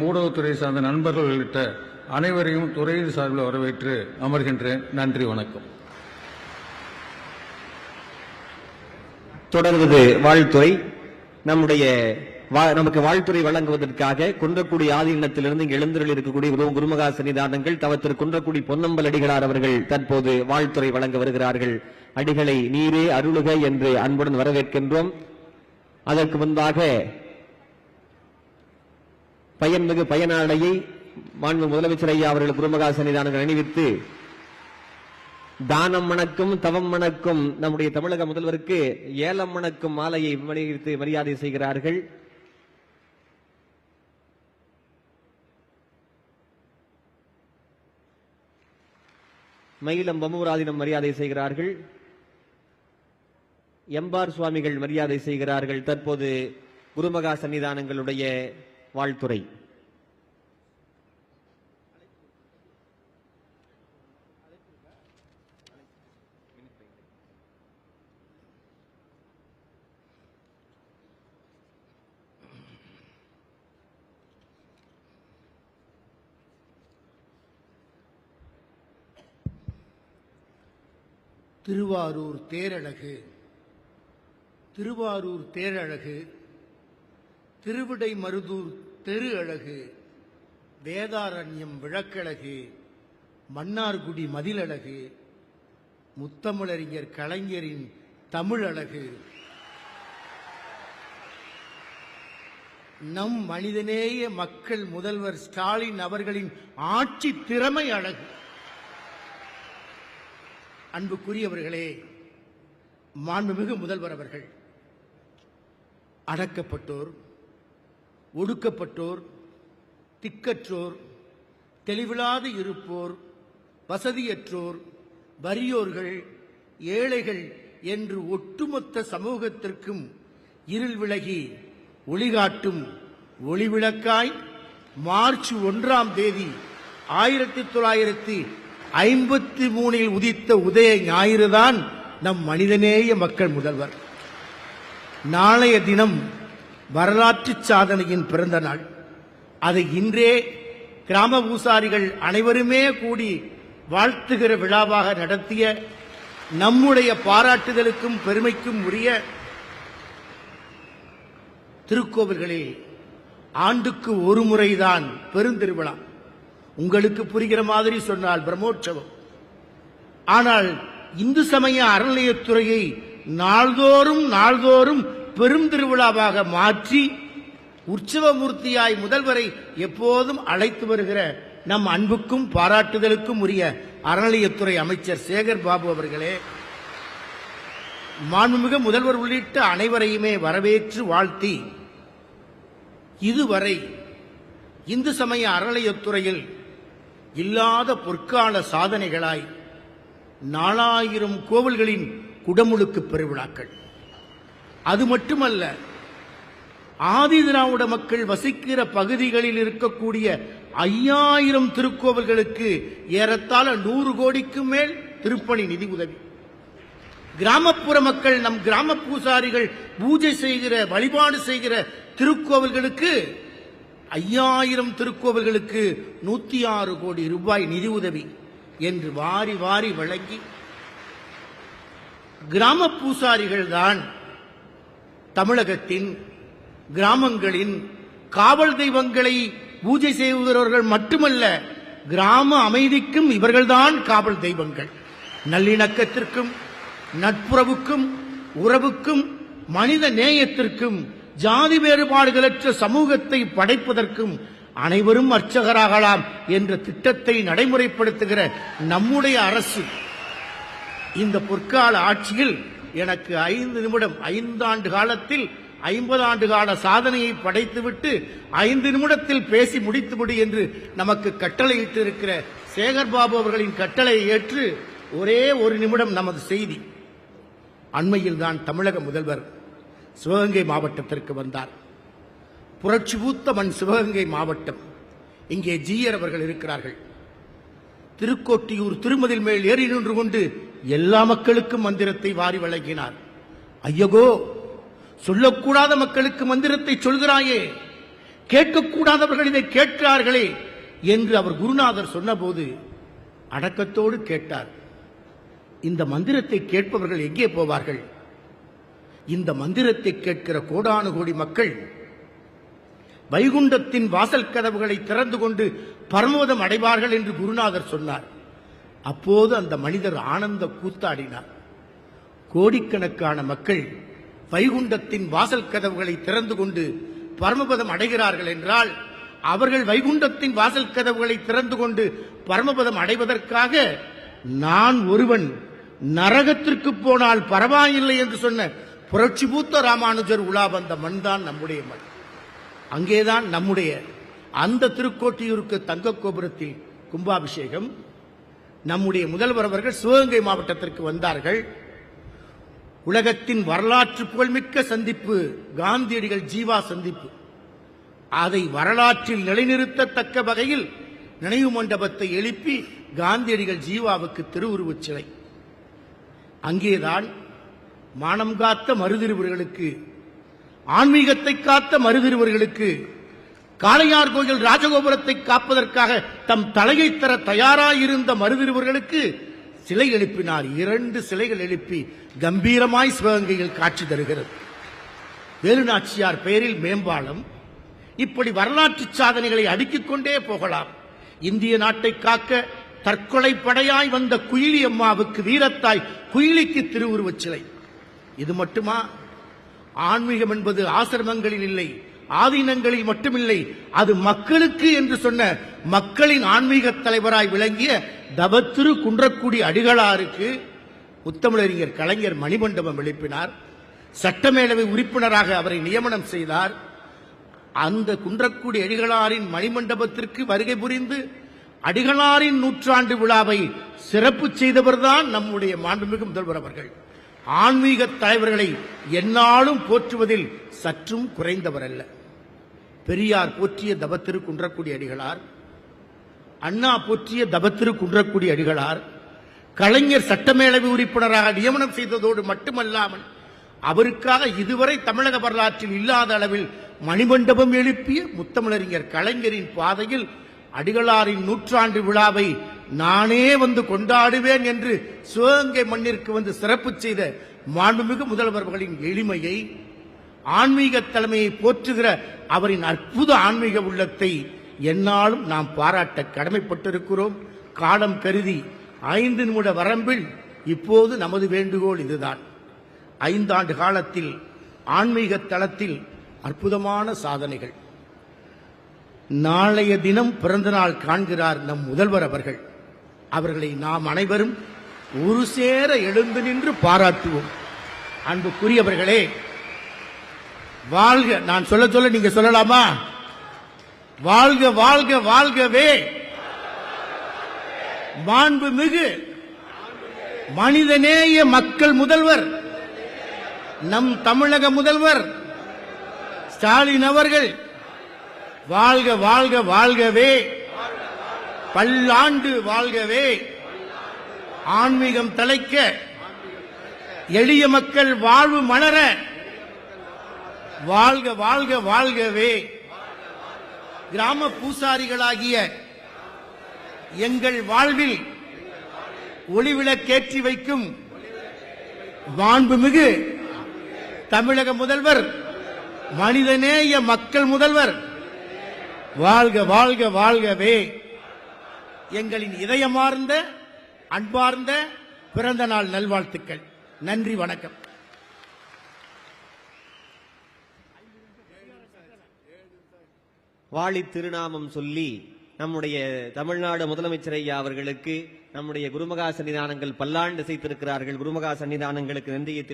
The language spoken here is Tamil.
ஊடகத்துறை சார்ந்த நண்பர்கள் உள்ளிட்ட அனைவரையும் துறையின் சார்பில் வரவேற்று அமர்கின்றேன். நன்றி, வணக்கம். தொடர்வது வாழ்த்துறை. நமக்கு வாழ்த்துறை வழங்குவதற்காக குன்றக்குடி ஆதீனத்திலிருந்து இங்கு எழுந்தருள் இருக்கக்கூடிய குருமகா சன்னிதானங்கள் தவத்திரு குன்றக்குடி பொன்னம்பல் அடிகளார் அவர்கள் தற்போது வாழ்த்துறை வழங்க வருகிறார்கள். அடிகளை நீரே அருளுக என்று அன்புடன் வரவேற்கின்றோம். அதற்கு முன்பாக பயன்மிகு பயனாளையை மாண்பு முதலமைச்சர் ஐயா அவர்கள் குருமகா சன்னிதானங்கள் அணிவித்து தானம் மணக்கும் தவம் மணக்கும் நம்முடைய தமிழக முதல்வருக்கு ஏலம் மணக்கும் மாலையை அணிவித்து மரியாதை செய்கிறார்கள். மயிலம் பமுராதினம் மரியாதை செய்கிறார்கள். எம்பார் சுவாமிகள் மரியாதை செய்கிறார்கள். தற்போது குருமகா சன்னிதானங்களுடைய வாழ்த்துறை. திருவாரூர் தேரழகு, திருவாரூர் தேரழகு, திருவிடை மருதூர் தெரு அழகு, வேதாரண்யம் விளக்கழகு, மன்னார்குடி மதிலழகு, முத்தமிழறிஞர் கலைஞரின் தமிழழகு, நம் மனிதநேய மக்கள் முதல்வர் ஸ்டாலின் அவர்களின் ஆட்சி திறமை அழகு. அன்புக்குரியவர்களே, மாண்புமிகு முதல்வர் அவர்கள் அடக்கப்பட்டோர், ஒடுக்கப்பட்டோர், திக்கற்றோர், தெளிவில்லாது இருப்போர், வசதியற்றோர், வறியோர்கள், ஏழைகள் என்று ஒட்டுமொத்த சமூகத்திற்கும் இருள் விலகி ஒளிகாட்டும் ஒளிவிளக்காய் மார்ச் 1ஆம் தேதி 1953 உதித்த உதய ஞாயிறுதான் நம் மனிதநேய மக்கள் முதல்வர். நாளைய தினம் வரலாற்று சாதனையின் பிறந்த நாள். அதை இன்றே கிராம பூசாரிகள் அனைவருமே கூடி வாழ்த்துகிற விழாவாக நடத்திய நம்முடைய பாராட்டுதலுக்கும் பெருமைக்கும் உரிய திருக்கோவில்களில் ஆண்டுக்கு ஒரு முறைதான் பெருந்திருவிழா. உங்களுக்கு புரிகிற மாதிரி சொன்னால் பிரம்மோற்சவம். ஆனால் இந்து சமய அறநிலையத்துறையை நாள்தோறும் பெரும் திருவிழாவாக மாற்றி உற்சவமூர்த்தியாய் முதல்வரை எப்போதும் அழைத்து வருகிற நம் அன்புக்கும் பாராட்டுதலுக்கும் உரிய அறநிலையத்துறை அமைச்சர் சேகர் பாபு அவர்களே, மாண்புமிகு முதல்வர் உள்ளிட்ட அனைவரையுமே வரவேற்று வாழ்த்தி, இதுவரை இந்து சமய அறநிலையத்துறையில் இல்லாத பொற்கால சாதனைகளாய் 4000 கோவில்களின் குடமுழுக்கு பெருவிழாக்கள். அது மட்டுமல்ல, ஆதி திராவிட மக்கள் வசிக்கிற பகுதிகளில் இருக்கக்கூடிய 5000 திருக்கோவில்களுக்கு ஏறத்தாழ 100 கோடிக்கும் மேல் திருப்பணி நிதி உதவி. கிராமப்புற மக்கள், நம் கிராம பூசாரிகள் பூஜை செய்கிற, வழிபாடு செய்கிற திருக்கோவில்களுக்கு 5000 திருக்கோவில்களுக்கு 106 கோடி ரூபாய் நிதி உதவி என்று வாரி வாரி வழங்கி, கிராம பூசாரிகள் தான் தமிழகத்தின் கிராமங்களின் காவல் தெய்வங்களை பூஜை செய்வர்கள் மட்டுமல்ல, கிராம அமைதிக்கும் இவர்கள்தான் காவல் தெய்வங்கள். நல்லிணக்கத்திற்கும் நட்புறவுக்கும் உறவுக்கும் மனித நேயத்திற்கும் ஜாதி வேறுபாடுகளற்ற சமூகத்தை படைப்பதற்கும் அனைவரும் அர்ச்சகராகலாம் என்ற திட்டத்தை நடைமுறைப்படுத்துகிற நம்முடைய அரசு இந்த பொற்கால ஆட்சியில் எனக்கு 5 நிமிடம், 5 ஆண்டு காலத்தில் 50 ஆண்டு கால சாதனையை படைத்துவிட்டு 5 நிமிடத்தில் பேசி முடித்துவிடு என்று நமக்கு கட்டளையிட்டு இருக்கிற சேகர்பாபு அவர்களின் கட்டளையை ஏற்று ஒரே 1 நிமிடம் நமது செய்தி. அண்மையில் தான் தமிழக முதல்வர் சிவகங்கை மாவட்டத்திற்கு வந்தார். புரட்சி பூத்த மண் சிவகங்கை மாவட்டம். இங்கே ஜீயர் அவர்கள் இருக்கிறார்கள். திருக்கோட்டியூர் திருமதில் மேல் ஏறி நின்று கொண்டு எல்லா மக்களுக்கும் மந்திரத்தை வாரி வழங்கினார். ஐயகோ, சொல்லக்கூடாத மக்களுக்கு மந்திரத்தை சொல்கிறாயே, கேட்கக்கூடாதவர்கள் இதை கேட்கிறார்களே என்று அவர் குருநாதர் சொன்னபோது அடக்கத்தோடு கேட்டார். இந்த மந்திரத்தை கேட்பவர்கள் எங்கே போவார்கள்? இந்த மந்திரத்தை கேட்கிற கோடானு கோடி மக்கள் வைகுண்டத்தின் வாசல் கதவுகளை திறந்து கொண்டு பரமோதம் அடைவார்கள் என்று குருநாதர் சொன்னார். அப்போது அந்த மனிதர் ஆனந்த கூத்தாடினார். கோடிக்கணக்கான மக்கள் வைகுண்டத்தின் வாசல் கதவுகளை திறந்து கொண்டு பரமபதம் அடைகிறார்கள் என்றால், அவர்கள் வைகுண்டத்தின் வாசல் கதவுகளை திறந்து கொண்டு பரமபதம் அடைவதற்காக நான் ஒருவன் நரகத்திற்கு போனால் பரவாயில்லை என்று சொன்ன புரட்சி பூத்த ராமானுஜர் உலா வந்த மண் தான் நம்முடைய மண். அங்கேதான் நம்முடைய அந்த திருக்கோட்டியூருக்கு தங்க கோபுரத்தில் கும்பாபிஷேகம். நம்முடைய முதல்வர் அவர்கள் சிவகங்கை மாவட்டத்திற்கு வந்தார்கள். உலகத்தின் வரலாற்று புகழ்மிக்க சந்திப்பு காந்தியடிகள் ஜீவா சந்திப்பு. அதை வரலாற்றில் நிலைநிறுத்தத்தக்க வகையில் நினைவு மண்டபத்தை எழுப்பி காந்தியடிகள் ஜீவாவுக்கு திருவுருவச் சிலை. அங்கேதான் மானம் காத்த மருதிருவர்களுக்கு, ஆன்மீகத்தை காத்த மருதிருவர்களுக்கு, காளையார் கோயில் ராஜகோபுரத்தை காப்பதற்காக தம் தலையை தர தயாராயிருந்த மருதிருவர்களுக்கு சிலை எழுப்பினார். 2 சிலைகள் எழுப்பி கம்பீரமாய் சிவகங்கையில் காட்சி தருகிறது. வேலுநாச்சியார் பெயரில் மேம்பாலம். இப்படி வரலாற்று சாதனைகளை அடுக்கிக் கொண்டே போகலாம். இந்திய நாட்டை காக்க தற்கொலை படையாய் வந்த குயிலி அம்மாவுக்கு வீரத்தாய் குயிலிக்கு திருவுருவச் சிலை. இது மட்டுமா? ஆன்மீகம் என்பது ஆசிரமங்களில் இல்லை, ஆதீனங்களில் மட்டுமில்லை, அது மக்களுக்கு என்று சொன்ன மக்களின் ஆன்மீக தலைவராய் விளங்கிய தவத்திரு குன்றக்குடி அடிகளாருக்கு முத்தமிழறிஞர் கலைஞர் மணிமண்டபம் எழுப்பினார். சட்டமேலவை உறுப்பினராக அவரை நியமனம் செய்தார். அந்த குன்றக்குடி அடிகளாரின் மணிமண்டபத்திற்கு வருகை புரிந்து அடிகளாரின் 100ஆண்டு விழாவை சிறப்பு செய்தவர்தான் நம்முடைய மாண்புமிகு முதல்வர் அவர்கள். ஆன்மீக தலைவர்களை எந்நாளும் போற்றுவதில் சற்றும் குறைந்தவர் அல்ல. பெரியார் போற்றிய தவத்திரு குன்றக்குடி அடிகளார், அண்ணா போற்றிய தவத்திரு குன்றக்குடி அடிகளார், கலைஞர் சட்டமேலவை உறுப்பினராக நியமனம் செய்ததோடு மட்டுமல்லாமல் அவருக்காக இதுவரை தமிழக வரலாற்றில் இல்லாத அளவில் மணிமண்டபம் எழுப்பிய முத்தமிழறிஞர் கலைஞரின் பாதையில் அடிகளாரின் 100ஆண்டு விழாவை நானே வந்து கொண்டாடுவேன் என்று சிவகங்கை மண்ணிற்கு வந்து சிறப்பு செய்த மாண்புமிகு முதல்வர்களின் எளிமையை, ஆன்மீக தலைமையை போற்றுகிற அவரின் அற்புத ஆன்மீக உள்ளத்தை எந்நாளும் நாம் பாராட்ட கடமைப்பட்டிருக்கிறோம். காலம் கருதி 5 நிமிட வரம்பில் இப்போது நமது வேண்டுகோள் இதுதான். 5 ஆண்டு காலத்தில் ஆன்மீக தளத்தில் அற்புதமான சாதனைகள். நாளைய தினம் பிறந்தநாள் காண்கிறார் நம் முதல்வர் அவர்கள். அவர்களை நாம் அனைவரும் ஒரு சேர எழுந்து நின்று பாராட்டுவோம். அன்புக்குரியவர்களே, வாழ்க. நான் சொல்ல சொல்ல நீங்க சொல்லலாமா? வாழ்க வாழ்க வாழ்கவே மாண்புமிகு மனிதநேய மக்கள் முதல்வர் நம் தமிழக முதல்வர் ஸ்டாலின் அவர்கள் வாழ்க வாழ்க வாழ்கவே, பல்லாண்டு வாழ்கவே, ஆன்மீகம் தலைக்க, எளிய மக்கள் வாழ்வு மலர, வாழ்க வாழ்க வாழ்கவே. கிராம பூசாரிகளாகிய எங்கள் வாழ்வில் ஒளிவிளக்கேற்றி வைக்கும் மாண்புமிகு தமிழக முதல்வர், மனிதநேய மக்கள் முதல்வர் வாழ்க வாழ்க வாழ்கவே. எங்களின் இதயமார்ந்த அன்பார்ந்த பிறந்த நாள் நல்வாழ்த்துக்கள். நன்றி, வணக்கம். வாழி திருநாமம் சொல்லி நம்முடைய தமிழ்நாடு முதலமைச்சர் ஐயா அவர்களுக்கு நம்முடைய குருமகா சன்னிதானங்கள் பல்லாண்டு செய்திருக்கிறார்கள். குருமகா சன்னிதானங்களுக்கு நன்றியை